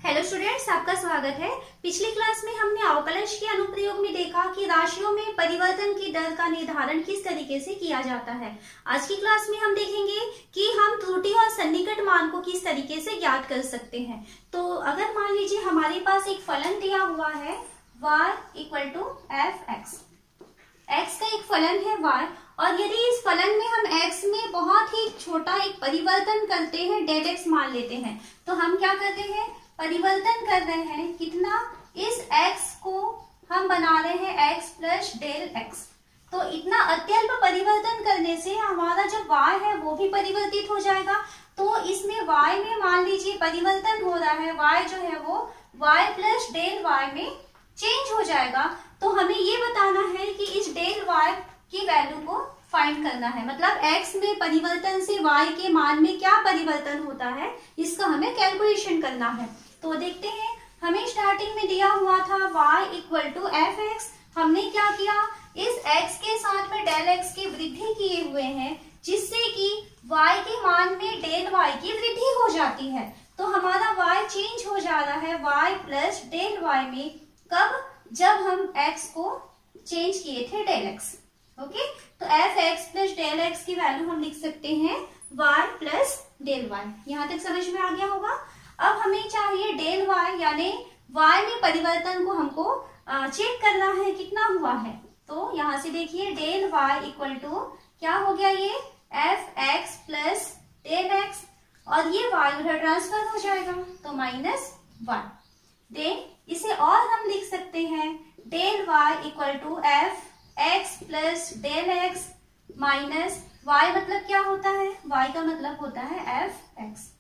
Hello students, आपका स्वागत है। पिछली क्लास में हमने अवकलज के अनुप्रयोग में देखा कि राशियों में परिवर्तन की दर का निर्धारण किस तरीके से किया जाता है। आज की क्लास में हम देखेंगे कि हम त्रुटि और सन्निकट मान को किस तरीके से ज्ञात कर सकते हैं। तो अगर मान लीजिए हमारे पास एक फलन दिया हुआ है y equal to f x, x का एक फलन है y, और यदि इस फलन में हम x में बहुत ही छोटा एक परिवर्तन करते हैं, डेल x मान लेते हैं, तो हम क्या करते हैं, परिवर्तन कर रहे हैं कितना, इस x को हम बना रहे हैं x प्लस डेल x। तो इतना अत्यल्प परिवर्तन करने से हमारा जो y है वो भी परिवर्तित हो जाएगा। तो इसमें y में मान लीजिए परिवर्तन हो रहा है, y जो है वो y प्लस डेल y में चेंज हो जाएगा। तो हमें ये बताना है कि इस डेल y की वैल्यू को फाइंड करना है, मतलब x में परिवर्तन से y के मान में क्या परिवर्तन होता है, इसका हमें कैलकुलेशन करना है। तो देखते हैं, हमें स्टार्टिंग में दिया हुआ था y equal to f x. हमने क्या किया, इस x के साथ में डेल x की वृद्धि किए हुए हैं, जिससे कि y के मान में डेल y की वृद्धि हो जाती है। तो हमारा y चेंज हो जा रहा है y प्लस डेल y में, कब, जब हम x को चेंज किए थे डेल x। ओके, तो f x plus del x की वैल्यू हम लिख सकते हैं y प्लस डेल y। यहाँ तक समझ में आ गया होगा। अब हमें चाहिए डेल y, यानी y में परिवर्तन को हमको चेक करना है कितना हुआ है। तो यहाँ से देखिए डेल y इक्वल टू क्या हो गया, ये f x plus del x, और ये y उधर ट्रांसफर हो जाएगा तो माइनस 1। देन इसे और हम लिख सकते हैं del y equal to f x plus del x minus y, मतलब क्या होता है, y का मतलब होता है एफ एक्स।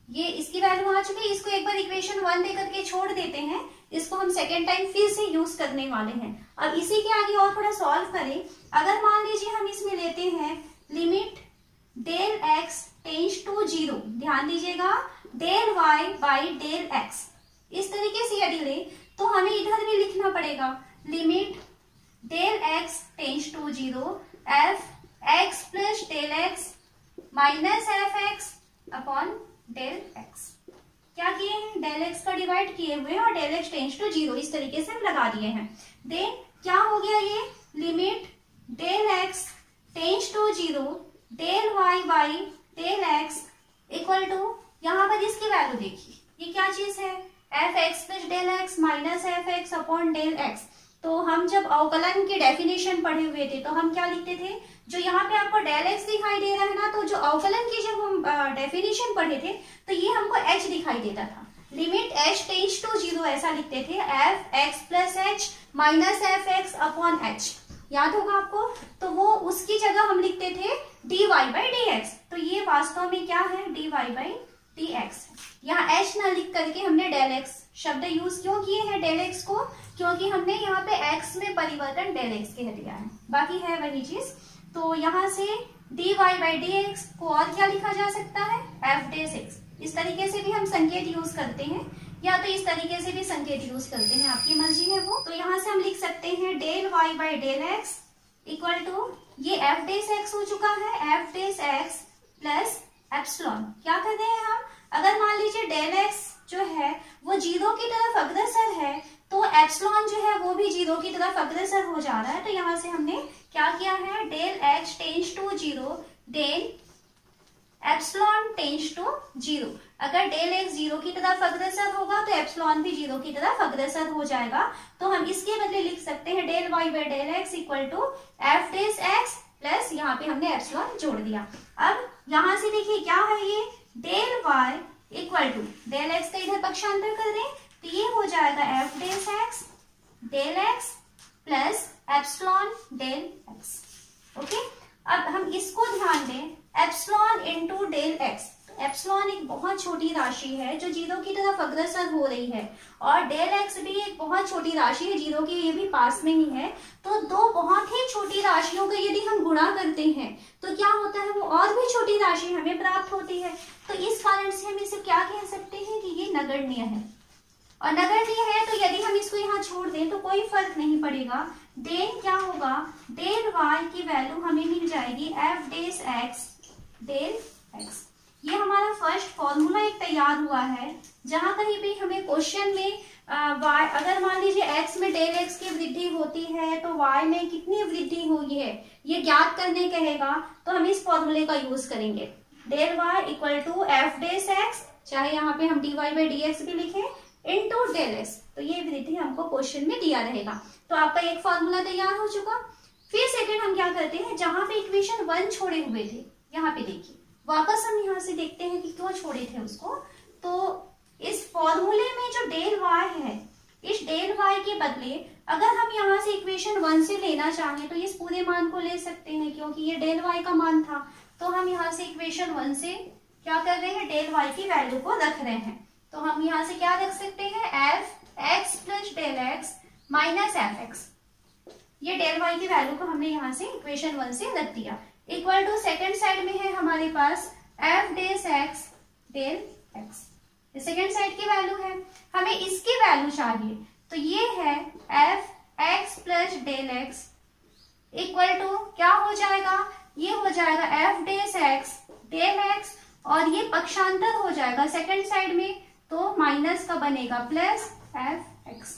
ये इसकी वैल्यू आ चुकी है, इसको एक बार इक्वेशन 1 दे करके छोड़ देते हैं, इसको हम सेकेंड टाइम फिर से यूज करने वाले हैं। अब इसी के आगे और थोड़ा सॉल्व करें। अगर मान लीजिए हम इसमें लेते हैं limit del x tends to 0, ध्यान दीजिएगा, del y by del x, इस तरीके से यदि ले तो हमें इधर भी लिखना पड़ेगा limit del x tends to 0 f x plus del x minus f x upon del x. क्या किए हैं, डेल एक्स का डिवाइड किए हुए और डेल एक्स टेंस टू 0 इस तरीके से हम लगा दिए हैं। देन क्या हो गया, ये limit del x tends to 0 del y by del x equal to, यहाँ पर इसकी वैल्यू देखिए, ये क्या चीज है, F x plus del x minus f x upon del x. तो हम जब अवकलन की डेफिनेशन पढ़े हुए थे तो हम क्या लिखते थे, जो यहाँ पे आपको डेल एक्स दिखाई दे रहा है ना, तो जो अवकलन की जब हम डेफिनेशन पढ़े थे तो ये हमको एच दिखाई देता था, लिमिट एच टेंस टू 0 ऐसा लिखते थे, F x plus H minus f x upon H, याद होगा आपको। तो वो उसकी जगह हम लिखते थे d y by d x. तो ये वास्तव में क्या है, d y by d x. यहाँ एच ना लिख करके हमने डेल एक्स शब्द यूज क्यों किए हैं डेल एक्स को, क्योंकि हमने यहाँ पे x में परिवर्तन डेल x कह दिया है, बाकी है वही चीज। तो यहाँ से dy बाई डी एक्स को और क्या लिखा जा सकता है, एफ डेस एक्स। इस तरीके से भी हम संकेत यूज करते हैं, या तो इस तरीके से भी संकेत यूज करते हैं, आपकी मर्जी है वो। तो यहाँ से हम लिख सकते हैं del y by del x equal to, ये एफ डेस एक्स हो चुका है, एफ डेस एक्स प्लस एप्सिलॉन। क्या कर रहे हैं हम, अगर मान लीजिए डेल एक्स जो है वो 0 की तरफ अग्रसर है, तो एप्सिलॉन जो है वो भी 0 की तरफ अग्रसर हो जा रहा है। तो यहाँ से हमने क्या किया है, del x tends to 0 del epsilon tends to 0। अगर डेल एक्स 0 की तरफ अग्रसर होगा तो एप्सिलॉन भी 0 की तरफ अग्रसर हो जाएगा। तो हम इसके बदले लिख सकते हैं del y by del x equal to f days x plus, यहाँ पे हमने एप्सिलॉन जोड़ दिया। अब यहाँ से देखिए क्या है, ये del Y equal to del x का इधर पक्षांतर कर दें तो ये हो जाएगा एफ डेस x del x plus epsilon del X. Okay, अब हम इसको ध्यान दें, epsilon into del X. Epsilon एक बहुत छोटी राशि है जो 0 की तरफ अग्रसर हो रही है, और डेल एक्स भी एक बहुत छोटी राशि है, 0 के ये भी पास में ही है। तो दो बहुत ही छोटी राशियों का यदि हम गुणा करते हैं तो क्या होता है, वो और भी छोटी राशि हमें प्राप्त होती है। तो इस कारण से हम इसे क्या कह सकते हैं कि ये नगण्य है, और नगण्य है तो यदि हम इसको यहाँ छोड़ दें तो कोई फर्क नहीं पड़ेगा। देन क्या होगा, डेल वाई की वैल्यू हमें मिल जाएगी एफ डेस एक्स डेल एक्स। ये हमारा फर्स्ट फॉर्मूला एक तैयार हुआ है, जहां कहीं भी हमें क्वेश्चन में y, अगर मान लीजिए x में डेल x की वृद्धि होती है तो y में कितनी वृद्धि हुई है ये ज्ञात करने कहेगा, तो हम इस फॉर्मूले का यूज करेंगे। Del y equal to f dash x, चाहे यहाँ पे हम dy बाई dx भी लिखें, इनटू डेल x, तो ये वृद्धि हमको क्वेश्चन में दिया रहेगा। तो आपका एक फॉर्मूला तैयार हो चुका। फिर सेकंड हम क्या करते हैं, जहां पे इक्वेशन 1 छोड़े हुए थे, यहाँ पे देखिए वापस हम यहाँ से देखते हैं कि क्यों छोड़े थे उसको। तो इस फॉर्मूले में जो डेल y है, इस डेल y के बदले अगर हम यहाँ से इक्वेशन 1 से लेना चाहें तो इस पूरे मान को ले सकते हैं, क्योंकि ये डेल y का मान था। तो हम यहाँ से इक्वेशन 1 से क्या कर रहे हैं, डेल y की वैल्यू को रख रहे हैं। तो हम यहाँ से क्या रख सकते हैं, f x plus del x minus f x, ये डेल y की वैल्यू को हमने यहाँ से इक्वेशन 1 से रख दिया। इक्वल टू सेकेंड साइड में है हमारे पास एफ डेस x del x, second side की वैल्यू है, हमें इसकी वैल्यू चाहिए। तो ये है F x plus del x equal to क्या हो जाएगा, ये हो जाएगा एफ डेस एक्स डेल एक्स, और ये पक्षांतर हो जाएगा सेकेंड साइड में, तो माइनस का बनेगा प्लस एफ एक्स।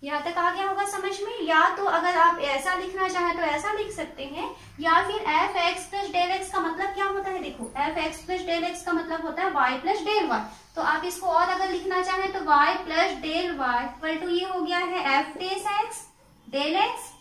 यहाँ तक आ गया होगा समझ में। या तो अगर आप ऐसा लिखना चाहें तो ऐसा लिख सकते हैं, या फिर f x plus del x का मतलब क्या होता है, देखो f x plus del x का मतलब होता है वाई प्लस डेल वाई। तो आप इसको और अगर लिखना चाहें तो y plus del Y equal to ये हो गया है एफ डेस एक्स डेल एक्स,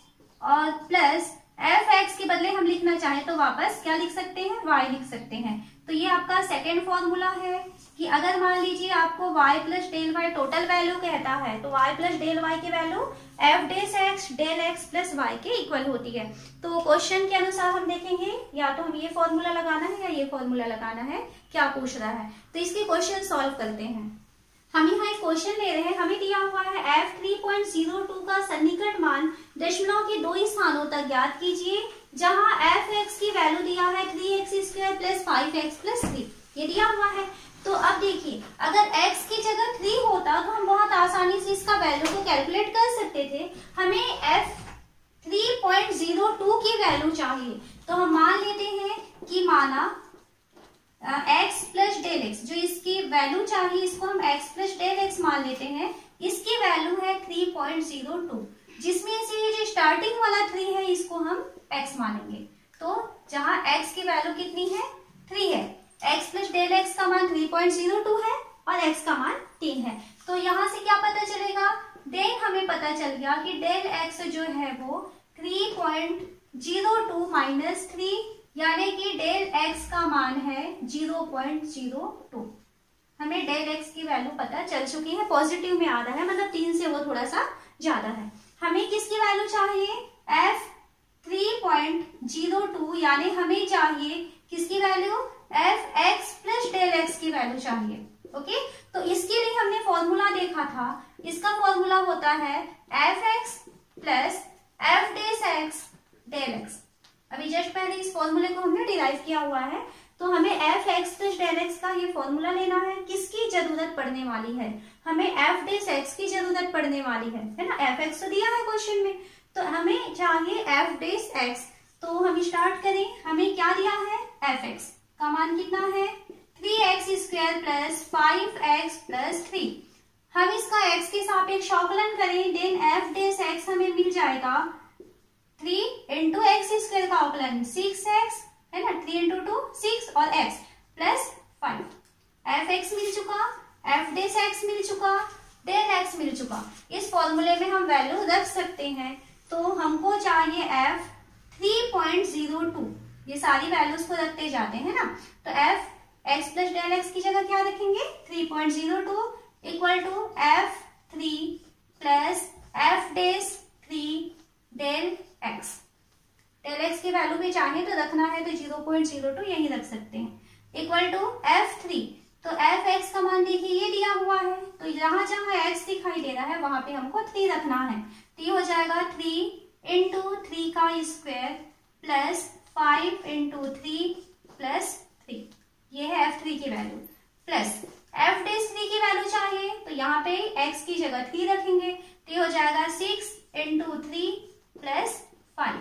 और प्लस एफ एक्स के बदले हम लिखना चाहें तो वापस क्या लिख सकते हैं, वाई लिख सकते हैं। तो ये आपका सेकेंड फॉर्मूला है कि अगर मान लीजिए आपको y plus del y total value कहता है, तो y प्लस डेल वाई की वैल्यू एफ डेस x del x plus y के इक्वल होती है। तो क्वेश्चन के अनुसार हम देखेंगे या तो हम ये फॉर्मूला लगाना है या ये फॉर्मूला लगाना है, क्या पूछ रहा है। तो इसके क्वेश्चन सॉल्व करते हैं। हम यहाँ एक क्वेश्चन ले रहे हैं, हमें दिया हुआ है f 3.02 का सन्निकट मान दशमलव के 2 स्थानों तक ज्ञात कीजिए, जहां एफ एक्स की वैल्यू दिया है 3x² प्लस 5x प्लस 3, ये दिया हुआ है। तो अब देखिए अगर x की जगह 3 होता तो हम बहुत आसानी से इसका वैल्यू को कैलकुलेट कर सकते थे। हमें f 3.02 की वैल्यू चाहिए, तो हम मान लेते हैं कि माना x प्लस डेल एक्स, जो इसकी वैल्यू चाहिए इसको हम x प्लस डेल एक्स मान लेते हैं, इसकी वैल्यू है 3.02, जिसमें से जो स्टार्टिंग वाला 3 है इसको हम x मानेंगे। तो जहां x की वैल्यू कितनी है, 3 है, x प्लस डेल एक्स का मान 3.02 है और x का मान 3 है। तो यहाँ से क्या पता चलेगा, देन हमें पता चल गया कि डेल x जो है वो 3.02 माइनस 3, यानी कि डेल x का मान है 0.02। हमें डेल x की वैल्यू पता चल चुकी है, पॉजिटिव में आ रहा है, मतलब 3 से वो थोड़ा सा ज्यादा है। हमें किसकी वैल्यू चाहिए, f 3.02, यानी हमें चाहिए किसकी value, f x plus del x की वैल्यू चाहिए। ओके, तो इसके लिए हमने फॉर्मूला देखा था, इसका फॉर्मूला होता है एफ एक्स प्लस एफ डेस एक्स डेल एक्स। अभी जस्ट पहले इस फॉर्मूले को हमने डिराइव किया हुआ है, तो हमें f x plus del x का ये फॉर्मूला लेना है। किसकी जरूरत पड़ने वाली है, हमें एफ डेस एक्स की जरूरत पड़ने वाली है ना। एफ एक्स तो दिया है क्वेश्चन में, तो हमें चाहिए एफ डेस एक्स। तो हम स्टार्ट करें, हमें क्या दिया है, एफ एक्स का मान कितना है 3x² प्लस 5x प्लस 3। हम इसका x के सापेक्ष अवकलन करें, देन एफ डेस एक्स हमें मिल जाएगा 3 इंटू x² का अवकलन 6x है ना, 3 इंटू 2 6 और x प्लस 5। एफ एक्स मिल चुका, एफ डेस एक्स मिल चुका, डेल एक्स मिल चुका। इस फॉर्मूले में हम वैल्यू रख सकते हैं। तो हमको चाहिए एफ 3.02, ये सारी वैल्यूज को रखते जाते हैं ना। तो f x plus del x की जगह क्या रखेंगे 3.02 equal to f 3 plus f dash 3 del x. Del x की वैल्यू में चाहिए तो रखना है तो 0.02 यही रख सकते हैं इक्वल टू एफ 3। तो एफ एक्स का मान देखिए ये दिया हुआ है, तो जहां जहां एक्स दिखाई दे रहा है वहां पे हमको 3 रखना है। तो हो जाएगा 3 इंटू 3 का स्क्वायर प्लस 5 इंटू 3 प्लस 3, ये है f3 की वैल्यू, प्लस f डेस 3 की वैल्यू चाहिए तो यहाँ पे x की जगह 3 रखेंगे, तो हो जाएगा 6 इंटू 3 प्लस 5,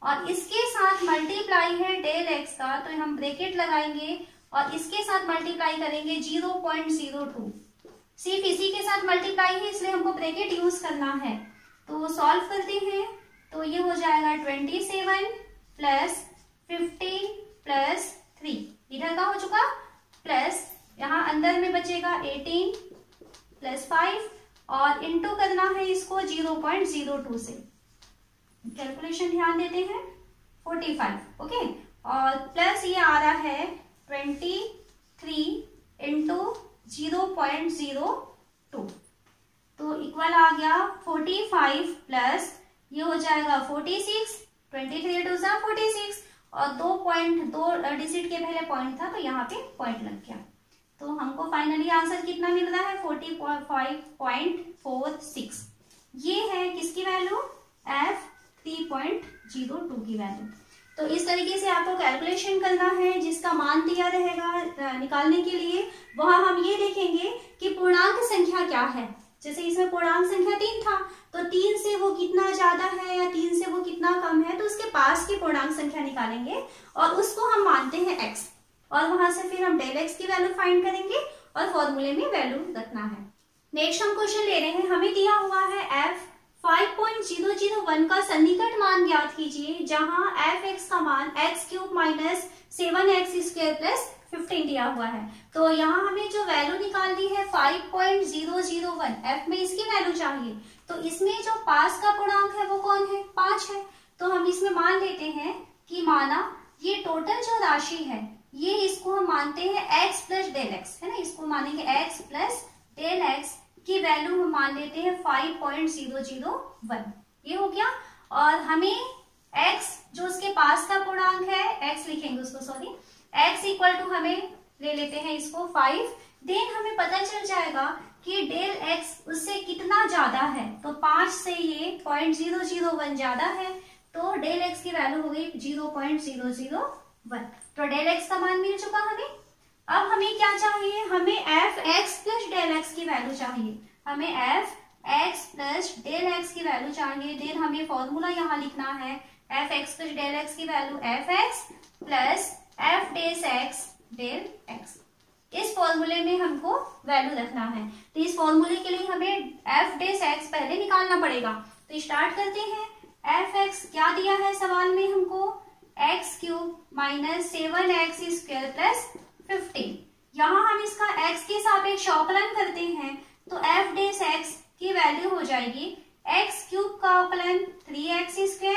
और इसके साथ मल्टीप्लाई मल्टीप्लाई है डेल एक्स का, तो हम ब्रैकेट लगाएंगे और इसके साथ मल्टीप्लाई करेंगे 0.02। सिर्फ इसी के साथ मल्टीप्लाई है इसलिए हमको ब्रैकेट यूज करना है। तो सॉल्व करते हैं, तो ये हो जाएगा 27 प्लस 15 प्लस 3, इधर का हो चुका, प्लस यहाँ अंदर में बचेगा 18 प्लस 5 और इंटू करना है इसको 0.02 से। कैलकुलेशन ध्यान देते हैं, 45, ओके। और प्लस ये आ रहा है 23 इंटू 0.02, तो इक्वल आ गया 45 प्लस ये हो जाएगा 46, 23 टू 46 और 2 डिजिट के पहले पॉइंट था तो यहाँ पे पॉइंट लग गया। तो हमको फाइनली आंसर कितना मिल रहा है 45.46। ये है किसकी वैल्यू, f3.02 की वैल्यू। तो इस तरीके से आपको कैलकुलेशन करना है, जिसका मान दिया रहेगा निकालने के लिए वहां हम ये देखेंगे कि पूर्णांक संख्या क्या है। जैसे इसमें पूर्णांक संख्या 3 था, तो 3 से वो कितना ज्यादा है या 3 से वो कितना कम है, तो उसके पास की पूर्णांक संख्या निकालेंगे और उसको हम मानते हैं x, और वहां से फिर हम डेल x की वैल्यू फाइंड करेंगे और फॉर्मूले में वैल्यू रखना है। नेक्स्ट हम क्वेश्चन ले रहे हैं, हमें दिया हुआ है f 5.001 का सन्निकट मान ज्ञात कीजिए, जहां f(x) का मान x³ माइनस 7x² प्लस 15 दिया हुआ है। तो यहाँ हमें जो वैल्यू निकालनी है 5.001, f में इसकी वैल्यू चाहिए, तो इसमें जो पास का पूर्णांक है वो कौन है, 5 है। तो हम इसमें मान लेते हैं कि माना ये टोटल जो राशि है ये इसको हम मानते हैं x प्लस डेल एक्स, है ना, इसको मानेंगे x प्लस डेल एक्स की वैल्यू हम मान लेते हैं 5.001, ये हो गया। और हमें x जो उसके पास का पूर्णांक है, x लिखेंगे उसको, सॉरी, x इक्वल टू हमें ले लेते हैं इसको 5, देन हमें पता चल जाएगा कि डेल x उससे कितना ज्यादा है, तो 5 से ये 0.001 ज्यादा है, तो डेल x की वैल्यू हो गई 0.001। तो डेल x का मान मिल चुका हमें। अब हमें क्या चाहिए, हमें f(x) प्लस डेल x की वैल्यू चाहिए, हमें f(x) प्लस डेल x की वैल्यू चाहिए। देन हमें फॉर्मूला यहाँ लिखना है f(x) प्लस डेल x की वैल्यू f(x) प्लस f डेस x डेल x। इस फॉर्मूले में हमको वैल्यू रखना है, तो इस फॉर्मूले के लिए हमें f डेस x पहले निकालना पड़ेगा। तो स्टार्ट करते हैं, f(x) क्या दिया है सवाल में हमको, x³ माइनस 7x² प्लस 15। यहाँ हम इसका x के सापेक्ष अवकलन करते हैं, तो f डेस x की वैल्यू हो जाएगी x³ का अवकलन 3x²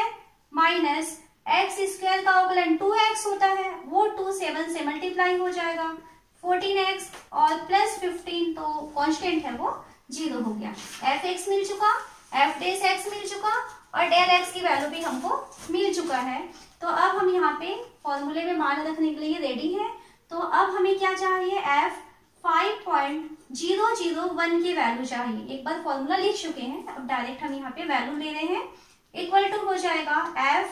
माइनस x² का अवकलन 2x होता है, वो 2 7 से मल्टीप्लाई हो जाएगा 14x और प्लस 15, तो कांस्टेंट है वो 0 हो गया। f(x) मिल चुका, f डेस x मिल चुका और डेल x की वैल्यू भी हमको मिल चुका है। तो अब हम यहाँ पे फॉर्मूले में मान रखने के लिए रेडी है। तो अब हमें क्या चाहिए, f 5.001 की वैल्यू चाहिए। एक बार फॉर्मूला लिख चुके हैं, अब डायरेक्ट हम यहाँ पे वैल्यू ले रहे हैं, इक्वल टू हो जाएगा f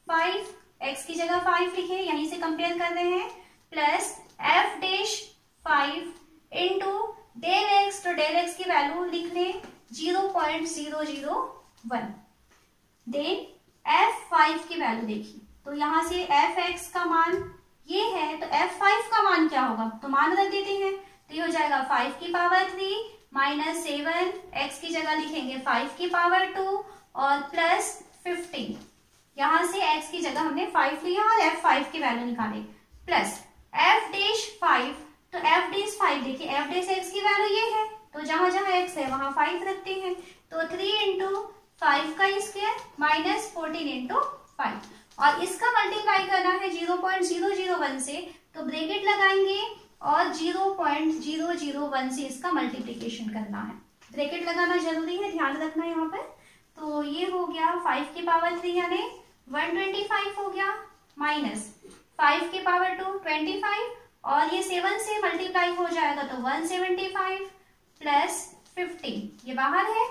5, x की जगह 5 लिखे, यहीं से कंपेयर कर रहे हैं, plus f dash 5 into del x, तो डेल x की वैल्यू लिख ले 0.001। देन f5 की वैल्यू देखिए, तो यहाँ से f(x) का मान ये है, तो f5 का मान क्या होगा, तो मान रख देते हैं, तो ये हो जाएगा 5 की पावर 3 माइनस 7, x की जगह लिखेंगे 5 की पावर 2 और प्लस 15। यहाँ से x की जगह हमने 5 लिया और f5 की वैल्यू निकाले, प्लस f डैश 5, तो f डैश 5 देखिए, f डैश x की वैल्यू ये है, तो जहां जहां x है वहां 5 रखते हैं, तो 3 इंटू 5 का स्क्वायर माइनस 14 इंटू 5, और इसका मल्टीप्लाई करना है 0.001 से, तो ब्रैकेट लगाएंगे और 0.001 से इसका मल्टीप्लिकेशन करना है। ब्रैकेट लगाना जरूरी है, ध्यान रखना यहाँ पर। तो ये हो गया 5 की पावर 3 यानी 125 हो गया, माइनस 5 की पावर 2 25, और ये 7 से मल्टीप्लाई हो जाएगा तो 175 प्लस 15, ये बाहर है,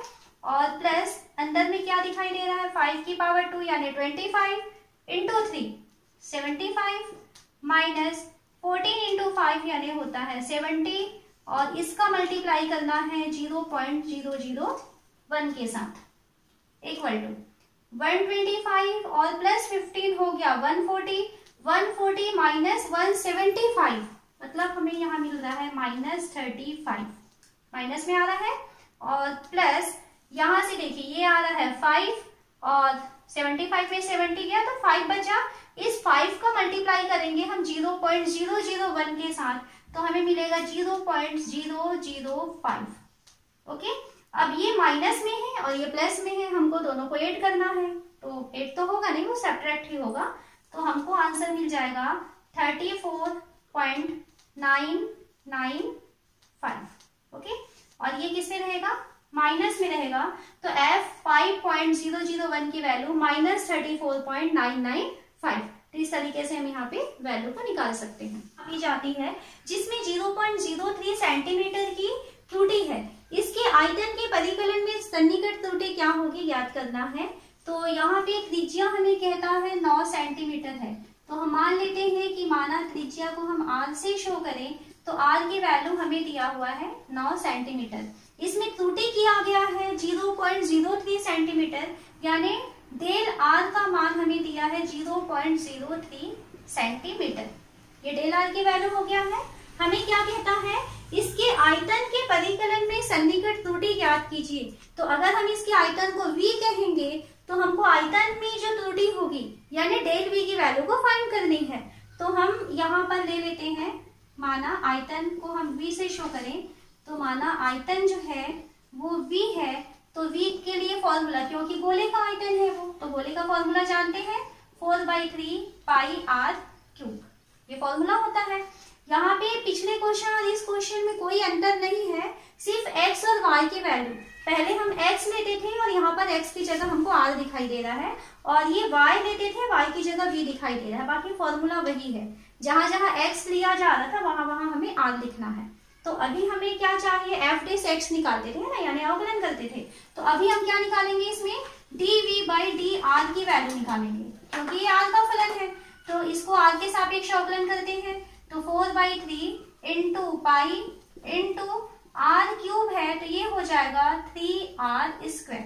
और प्लस अंदर में क्या दिखाई दे रहा है, 5 की पावर 2 यानी 25 इंटू 3 75 माइनस 14 इंटू 5 यानी होता है 70, और इसका मल्टीप्लाई करना है 0.001 के साथ, इक्वल टू 125 और प्लस 15 हो गया 140, 140 माइनस 175 मतलब हमें यहाँ मिल रहा है -35, माइनस में आ रहा है। और प्लस यहाँ से देखिए ये आ रहा है 5 और 75 में 70 गया तो 5 बचा। इस 5 का मल्टीप्लाई करेंगे हम 0.001 के साथ तो हमें मिलेगा 0.005। ओके, अब ये माइनस में है और ये प्लस में है, हमको दोनों को ऐड करना है तो ऐड तो होगा नहीं, वो सब्ट्रैक्ट ही होगा। तो हमको आंसर मिल जाएगा 34.995। ओके, और ये किसमें रहेगा, माइनस में रहेगा। तो f 5.001 की वैल्यू -34.995। तो इस तरीके से हम यहाँ पे वैल्यू को निकाल सकते हैं। अभी जाती है जिसमें 0.03 सेंटीमीटर की त्रुटि है, इसके आयतन के परिकलन में सन्निकट त्रुटि क्या होगी ज्ञात करना है। तो यहाँ पे त्रिज्या हमें कहता है 9 सेंटीमीटर है, तो हम मान लेते हैं कि माना त्रिज्या को हम r से शो करें तो r की वैल्यू हमें दिया हुआ है 9 सेंटीमीटर। इसमें त्रुटि किया गया है 0.03 सेंटीमीटर, यानी डेल r का मान हमें दिया है 0.03 सेंटीमीटर। ये डेल r की वैल्यू हो गया है। हमें क्या कहता है, इसके आयतन के परिकलन में सन्निकट त्रुटि ज्ञात कीजिए। तो अगर हम इसके आयतन को v कहेंगे तो हमको आयतन में जो त्रुटि होगी यानी डेल v की वैल्यू को फाइंड करनी है। तो हम यहाँ पर ले लेते हैं, माना आयतन को हम v से शो करें तो माना आयतन जो है वो v है, तो v के लिए फॉर्मूला, क्योंकि गोले का आयतन है वो, तो गोले का फॉर्मूला जानते हैं 4/3 पाई r क्यूब, ये फॉर्मूला होता है। यहाँ पे पिछले क्वेश्चन और इस क्वेश्चन में कोई अंतर नहीं है, सिर्फ x और y की वैल्यू, पहले हम x लेते थे और यहाँ पर x की जगह हमको r दिखाई दे रहा है, और ये y लेते थे, y की जगह v दिखाई दे रहा है। बाकी फॉर्मूला वही है, जहां जहां x लिया जा रहा था वहां वहां हमें r लिखना है। तो अभी हमें क्या चाहिए, f डैश x निकालते थे ना, यानी अवकलन करते थे। तो अभी हम क्या निकालेंगे, इसमें dv/dr की वैल्यू निकालेंगे, क्योंकि ये r का फलन है तो इसको r के सापेक्ष अवकलन करते हैं। तो 4/3 into pi into r cube है तो ये हो जाएगा 3r²।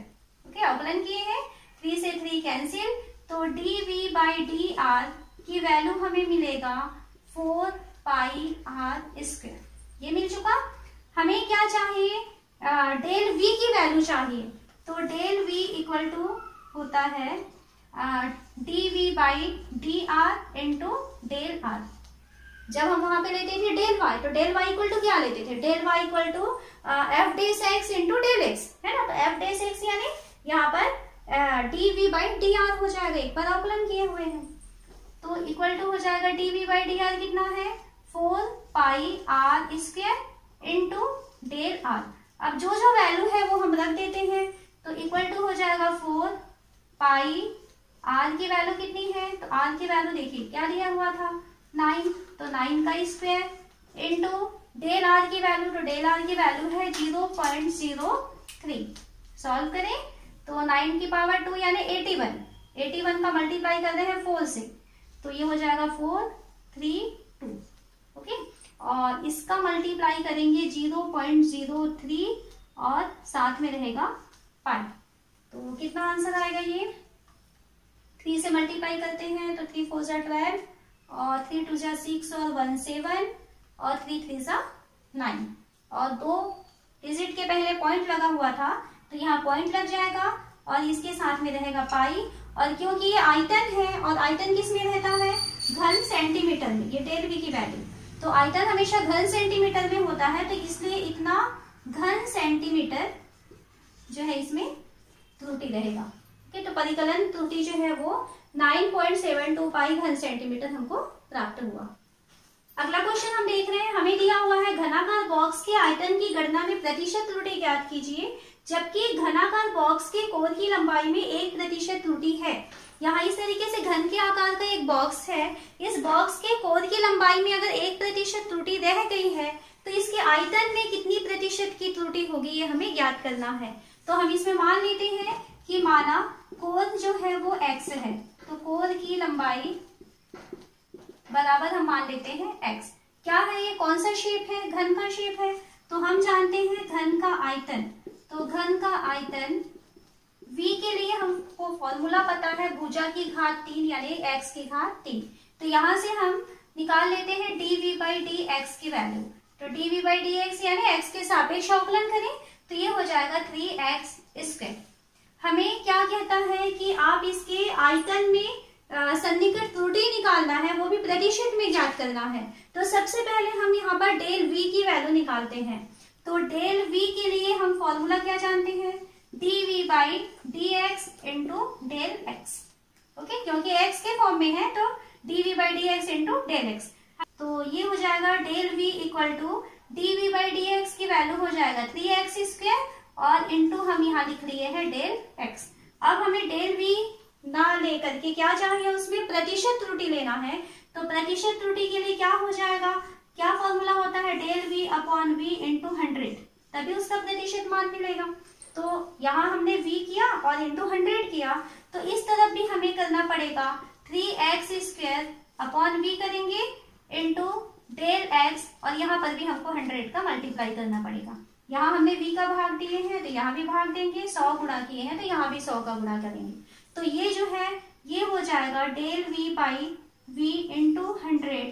ओके, अवकलन किए हैं, 3 से 3 कैंसिल, तो dv/dr की वैल्यू हमें मिलेगा 4πr²। ये मिल चुका। हमें क्या चाहिए, डेल v की वैल्यू चाहिए। तो डेल v इक्वल टू होता है dv/dr इंटू डेल r। जब हम वहां पे लेते थे डेल y, तो डेल y इक्वल टू क्या लेते थे, del y equal to f dash x into del x, है ना। तो f डैश x यानी यहाँ पर dv/dr हो जाएगा, एक बार अवकलन किए हुए हैं, तो इक्वल टू हो जाएगा dv/dr कितना है 4πr² इंटू डेल r। अब जो जो वैल्यू है वो हम रख देते हैं, तो इक्वल टू हो जाएगा 4πr की वैल्यू कितनी है, तो r की वैल्यू देखिए क्या दिया हुआ था 9, तो 9 का स्क्वायर इंटू डेल r की वैल्यू, तो डेल r की वैल्यू है 0.03। सॉल्व करें तो 9 की पावर 2 यानी 81 का मल्टीप्लाई कर रहे हैं 4 से, तो ये हो जाएगा 432। ओके, और इसका मल्टीप्लाई करेंगे 0.03 और साथ में रहेगा पाई, तो कितना आंसर आएगा, ये 3 से मल्टीप्लाई करते हैं तो 3 4 जा 12 और 3 2 जा 6 और 1 7 और 3 3 जा 9, और 2 डिजिट के पहले पॉइंट लगा हुआ था तो यहाँ पॉइंट लग जाएगा और इसके साथ में रहेगा पाई। और क्योंकि ये आयतन है और आयतन किस में रहता है, घन सेंटीमीटर में, ये डेल v की वैल्यू, तो आयतन हमेशा घन सेंटीमीटर में होता है, तो इसलिए इतना घन सेंटीमीटर जो है इसमें त्रुटि रहेगा। ओके, तो परिकलन त्रुटि जो है वो 9.72 पाई घन सेंटीमीटर हमको प्राप्त हुआ। अगला क्वेश्चन हम देख रहे हैं, हमें दिया हुआ है घनाकार बॉक्स के आयतन की गणना में प्रतिशत त्रुटि ज्ञात कीजिए, जबकि घनाकार बॉक्स के कोर की लंबाई में 1% त्रुटि है। यहाँ इस तरीके से घन के आकार का एक बॉक्स है, इस बॉक्स के कोर की लंबाई में अगर 1% त्रुटि रह गई है तो इसके आयतन में कितनी प्रतिशत की त्रुटि होगी, ये हमें ज्ञात करना है। तो हम इसमें मान लेते हैं कि माना कोर जो है वो x है, तो कोर की लंबाई बराबर हम मान लेते हैं x। क्या है ये, कौन सा शेप है, घन का शेप है, तो हम जानते हैं घन का आयतन, तो घन का आयतन v के लिए हमको फॉर्मूला पता है भुजा की घात 3 यानी x की घात 3। तो यहाँ से हम निकाल लेते हैं dv बाई dx की वैल्यू। तो dv बाई dx यानी x के सापेक्ष अवकलन करें तो ये हो जाएगा 3x²। हमें क्या कहता है कि आप इसके आयतन में सन्निकट त्रुटि निकालना है, वो भी प्रतिशत में ज्ञात करना है। तो सबसे पहले हम यहाँ पर डेल v की वैल्यू निकालते हैं। तो डेल v के लिए हम फॉर्मूला क्या जानते हैं, dv by dx into del x। Okay, क्योंकि x के फॉर्म में है तो dv by dx into del x। तो ये हो जाएगा del v equal to dv by dx की वैल्यू हो जाएगा 3x² और इंटू हम यहाँ लिख लिए हैं डेल x। अब हमें डेल v ना लेकर के क्या चाहिए, उसमें प्रतिशत त्रुटि लेना है। तो प्रतिशत त्रुटि के लिए क्या हो जाएगा, क्या फॉर्मूला होता है, del v upon v into 100, तभी उसका प्रतिशत मान मिलेगा। तो यहाँ हमने v किया और इंटू 100 किया, तो इस तरफ भी हमें करना पड़ेगा 3x² अपॉन v करेंगे इंटू डेल x, और यहाँ पर भी हमको 100 का मल्टीप्लाई करना पड़ेगा। यहाँ हमने v का भाग दिए हैं तो यहाँ भी भाग देंगे, 100 गुणा किए हैं तो यहाँ भी 100 का गुणा करेंगे। तो ये जो है ये हो जाएगा del v by v into 100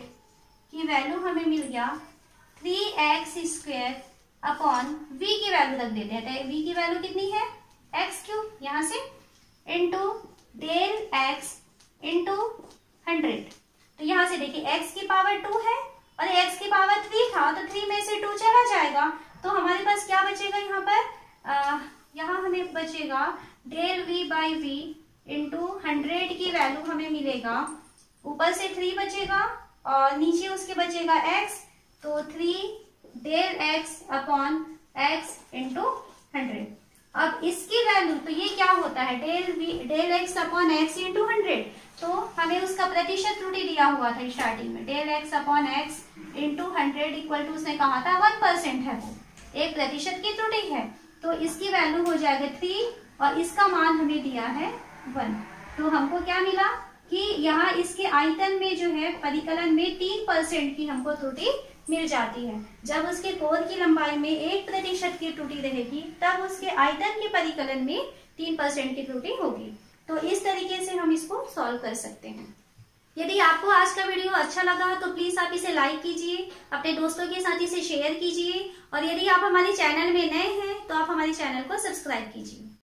की वैल्यू हमें मिल गया 3x² अपॉन v की वैल्यू रख देते हैं। तो v की वैल्यू कितनी है x³ यहाँ से इंटू डेल x इंटू 100। तो यहाँ से देखिए x की पावर 2 है और x की पावर 3 था, तो 3 में से 2 चला जाएगा तो हमारे पास क्या बचेगा यहाँ पर, यहाँ हमें बचेगा del v by v into 100 की वैल्यू हमें मिलेगा, ऊपर से 3 बचेगा और नीचे उसके बचेगा x, तो 3 del x upon x into 100। अब इसकी वैल्यू तो ये क्या होता है del x upon x into 100, तो हमें उसका प्रतिशत त्रुटि दिया हुआ था स्टार्टिंग में, del x upon x into 100 equal to उसने कहा था 1% है, वो 1% की त्रुटि है। तो इसकी वैल्यू हो जाएगा 3 और इसका मान हमें दिया है 1। तो हमको क्या मिला कि यहाँ इसके आयतन में जो है परिकलन में 3% की हमको त्रुटि मिल जाती है। जब उसके कोर की लंबाई में 1% की त्रुटि रहेगी तब उसके आयतन के परिकलन में 3% की त्रुटि होगी। तो इस तरीके से हम इसको सॉल्व कर सकते हैं। यदि आपको आज का वीडियो अच्छा लगा तो प्लीज आप इसे लाइक कीजिए, अपने दोस्तों के साथ इसे शेयर कीजिए, और यदि आप हमारे चैनल में नए हैं तो आप हमारे चैनल को सब्सक्राइब कीजिए।